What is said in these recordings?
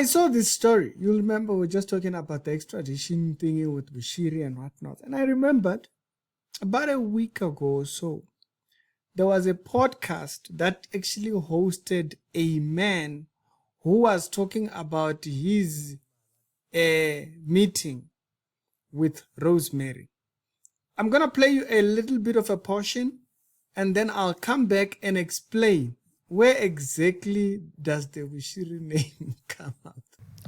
I saw this story. You'll remember we're just talking about the extradition thingy with Bushiri and whatnot. And I remembered about a week ago or so, there was a podcast that actually hosted a man who was talking about his meeting with Rosemary. I'm going to play you a little bit of a portion, and then I'll come back and explain where exactly does the Bushiri name come out.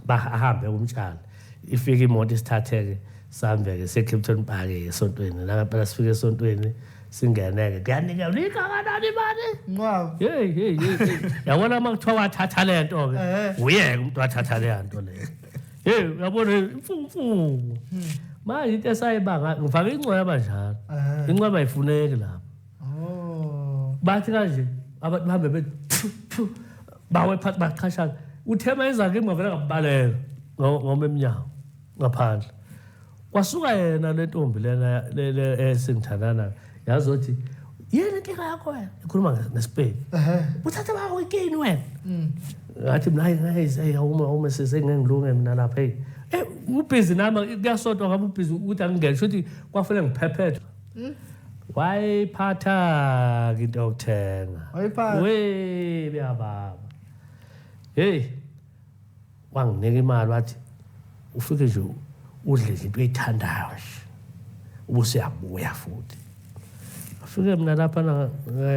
Bahambe umtshana ifika imoto isithatheke sambe-ke seClipton Park esontweni la phela sifike esontweni singeneke kuyanika kanani imali hey yabona uma kuthiwa wathatha le nto-ke uyeke umuntu wathatha leya nto leyo hey uyabona imfumfu manje into esayibanga ngifake incweba njalo incweba ayifuneki lapho bathi kanje abantu bahambe bawe phansi baqhashana uthema izakhe ngavela ngabaleka ngome emnyango ngaphandle kwasuka yena le ntombi lena le esingithandana yazothi yena inkinga yakho wena ikhuluma ngespain uthatha bawo ikini wena ngathi mina hayi uma sesengengilunge mina lapha hey ubhizi nami kuyasodwa ngabe ubhizi ukuthi angingene shothi kwafanele ngiphephethwe wayiphatha into yokuthenga we baba hey wanginika imali wathi ufike nje udle into oyithandayo nje ubuseyabuya futhi afike mina lapha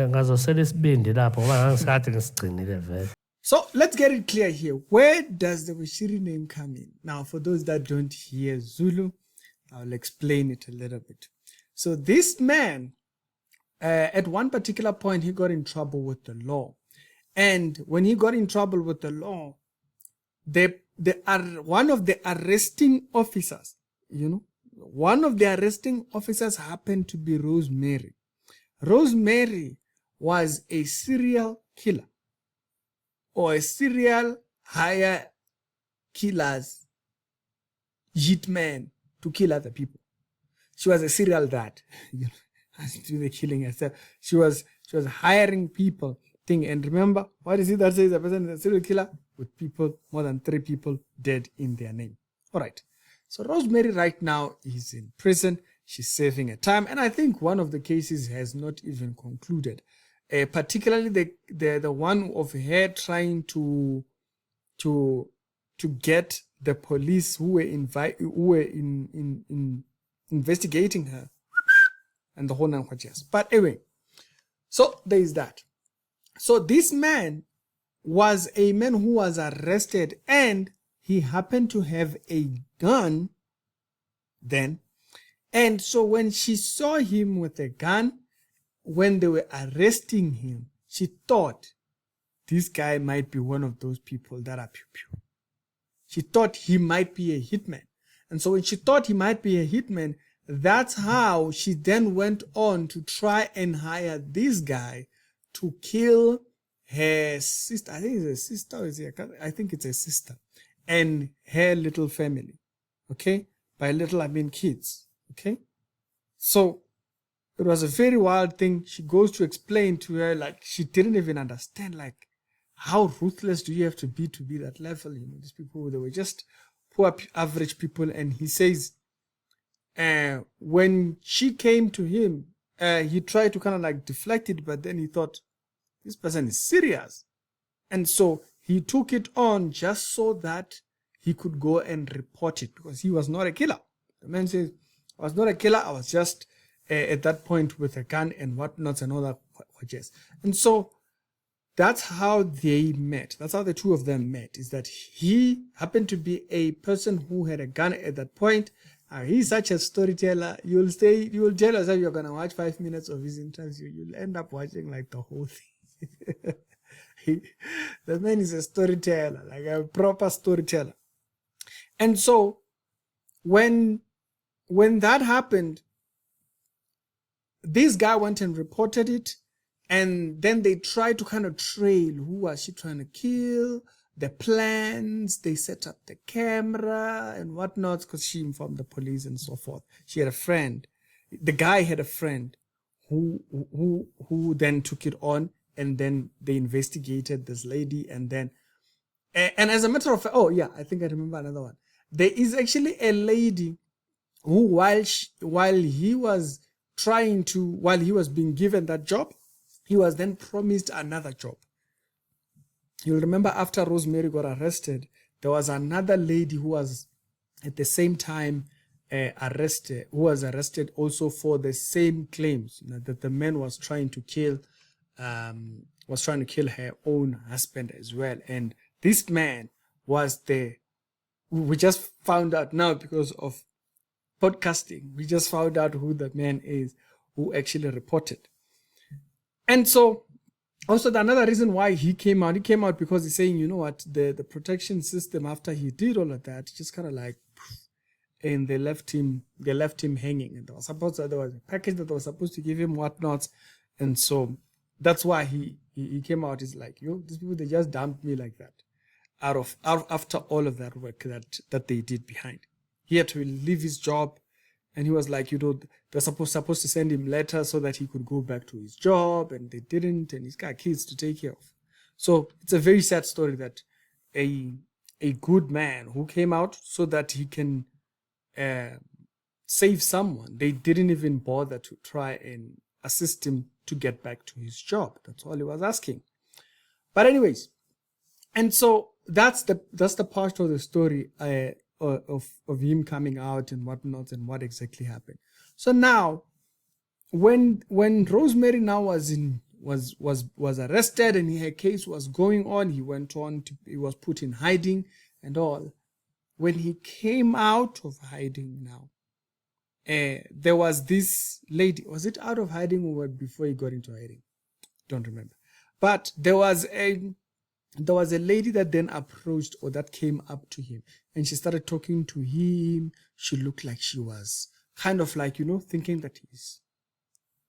ngazosela isibindi lapho ngoba ngangisathi ngisigcinile vele. So let's get it clear here. Where does the Bushiri name come in? Now, for those that don't hear Zulu, I'll explain it a little bit. So this man, at one particular point, he got in trouble with the law. And when he got in trouble with the law, one of the arresting officers, one of the arresting officers happened to be Rosemary. Rosemary was a serial killer or a serial hire killer's hitman to kill other people. She was a serial rat, do the killing herself. She was hiring people. And remember, what is it that says a person is a serial killer? With people, more than 3 people dead in their name. All right. So Rosemary right now is in prison. She's serving a time. And I think one of the cases has not even concluded. Particularly the one of her trying to get the police who were investigating her and the whole nine quarters. But anyway, so there is that. So this man was a man who was arrested, and he happened to have a gun then. And so when she saw him with a gun, when they were arresting him, she thought this guy might be one of those people that are pew-pew. She thought he might be a hitman. And so when she thought he might be a hitman, that's how she then went on to try and hire this guy to kill her sister. I think it's a sister. I think it's a sister. And her little family. Okay? By little, I mean kids. Okay? So it was a very wild thing. She goes to explain to her, like, she didn't even understand, like, how ruthless do you have to be that level? These people, they were just poor, average people. And he says, when she came to him, he tried to kind of like deflect it, but then he thought, this person is serious. And so he took it on just so that he could go and report it, because he was not a killer. The man says, I was not a killer. I was just at that point with a gun and whatnots and all that. And so that's how they met. That's how the two of them met, is that he happened to be a person who had a gun at that point. He's such a storyteller. You'll tell yourself you're going to watch 5 minutes of his interview. You'll end up watching like the whole thing. The man is a storyteller, like a proper storyteller. And so when that happened, this guy went and reported it, and then they tried to kind of trail who was she trying to kill, the plans, they set up the camera and whatnot, because she informed the police and so forth. She had a friend. The guy had a friend who then took it on, and then they investigated this lady, and then And as a matter of fact, oh yeah, I think I remember another one. There is actually a lady who, while he was being given that job, he was then promised another job. You'll remember after Rosemary got arrested, there was another lady who was at the same time arrested, who was arrested also for the same claims, that the man was trying to kill her own husband as well. And this man was we just found out now because of podcasting, we just found out who the man is who actually reported. And so also another reason why he came out because he's saying, you know what, the protection system after he did all of that just kind of like, and they left him hanging. And there was a package that was supposed to give him whatnot. And so that's why he came out. He's like, these people, they just dumped me like that after all of that work that they did behind. He had to leave his job, and he was like, they're supposed to send him letters so that he could go back to his job, and they didn't, and he's got kids to take care of. So it's a very sad story that a good man who came out so that he can save someone, they didn't even bother to try and assist him to get back to his job. That's all he was asking. But anyways, and so that's the part of the story of him coming out and whatnot and what exactly happened. So now, when Rosemary now was arrested and her case was going on, he was put in hiding and all. When he came out of hiding now, there was this lady. Was it out of hiding or before he got into hiding? Don't remember. But there was a lady that then approached, or that came up to him, and she started talking to him. She looked like she was kind of like, thinking that he's,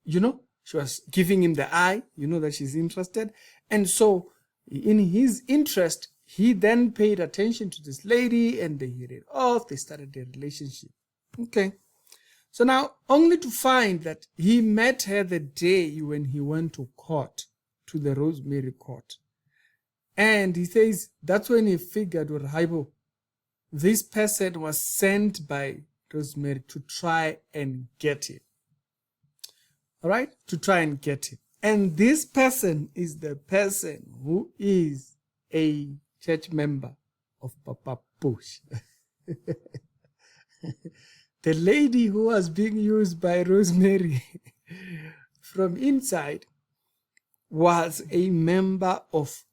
she was giving him the eye, that she's interested. And so in his interest, he then paid attention to this lady, and they hit it off. They started their relationship. Okay. So now, only to find that he met her the day when he went to court, to the Rosemary court. And he says that's when he figured, well, this person was sent by Rosemary to try and get him. All right? To try and get him. And this person is the person who is a church member of Papa Bush. The lady who was being used by Rosemary from inside was a member of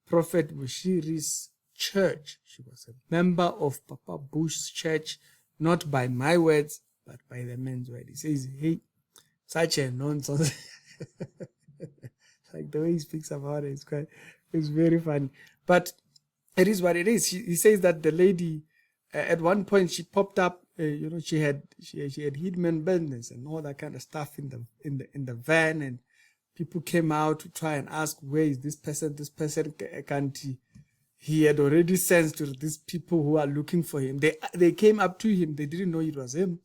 Prophet Bushiri's church. She was a member of Papa Bush's church, not by my words, but by the man's word. He says, hey, such a nonsense. Like the way he speaks about it, it's very funny. But it is what it is. He says that the lady, at one point, she popped up. She had Hitman business and all that kind of stuff in the van, and people came out to try and ask, where is this person? This person can't. He had already sensed to these people who are looking for him. They came up to him. They didn't know it was him.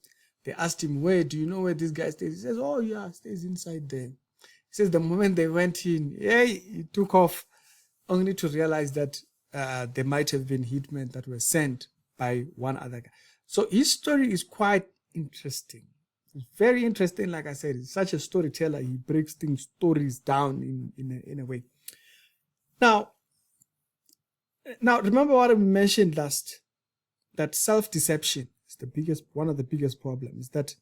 They asked him, where do you know where this guy stays? He says, oh yeah, stays inside there. He says the moment they went in, he took off, only to realize that there might have been hitmen that were sent by one other guy. So his story is quite interesting. It's very interesting. Like I said, he's such a storyteller. He breaks stories down in a way. Now, remember what I mentioned last, that self-deception is one of the biggest problems. That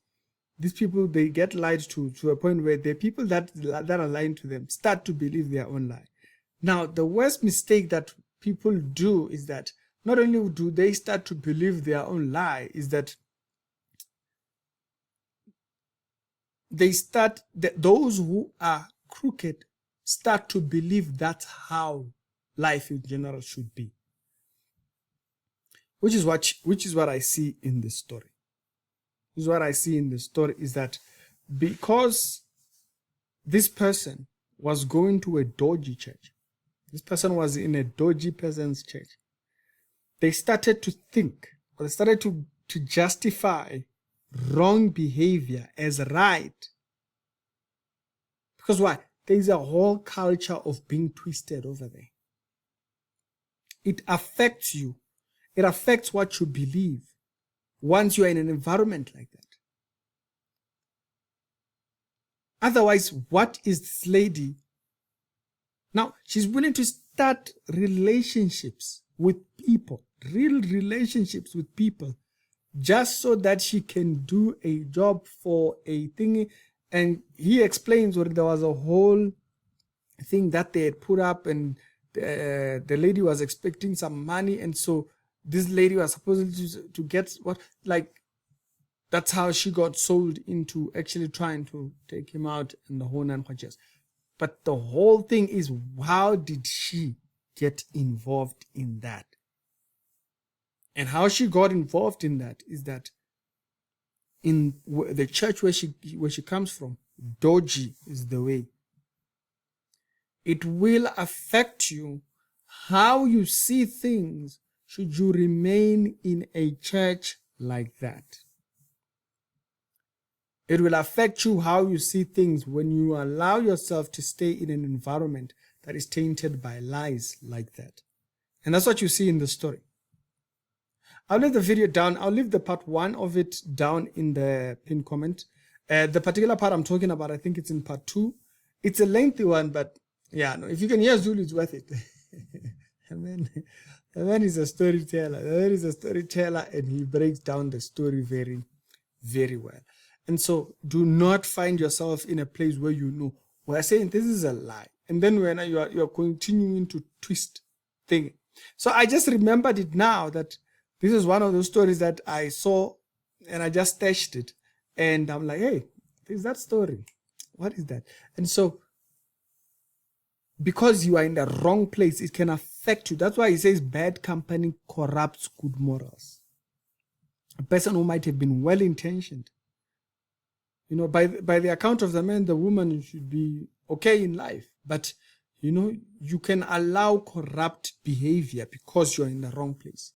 these people, they get lied to a point where the people that are lying to them start to believe their own lie. Now, the worst mistake that people do is that not only do they start to believe their own lie, is that those who are crooked start to believe that's how life in general should be. Which is what I see in this story. This is what I see in the story, is that because this person was going to a dodgy church, this person was in a dodgy person's church, they started to think, or they started to justify wrong behavior as right. Because why? There is a whole culture of being twisted over there. it affects you. It affects what you believe once you are in an environment like that. Otherwise, what is this lady? Now, she's willing to start relationships with people, real relationships with people, just so that she can do a job for a thingy. And he explains where there was a whole thing that they had put up, and the lady was expecting some money, and so this lady was supposed to get what, like, that's how she got sold into actually trying to take him out and the whole nine quarters. But the whole thing is, how did she get involved in that? And how she got involved in that is that in the church where she comes from, dodgy is the way. It will affect you how you see things should you remain in a church like that. It will affect you how you see things when you allow yourself to stay in an environment that is tainted by lies like that. And that's what you see in the story. I'll leave the video down. I'll leave the part 1 of it down in the pinned comment. The particular part I'm talking about, I think it's in part 2. It's a lengthy one, but yeah, no, if you can hear Zulu, it's worth it. The man is a storyteller. The man is a storyteller, and he breaks down the story very, very well. And so do not find yourself in a place where you know, we're saying this is a lie. And then when you are continuing to twist things. So I just remembered it now that this is one of those stories that I saw and I just stashed it. And I'm like, hey, there's that story. What is that? And so because you are in the wrong place, it can affect you. That's why he says bad company corrupts good morals. A person who might have been well-intentioned, you know, by the account of the man, the woman should be okay in life. But, you know, you can allow corrupt behavior because you're in the wrong place.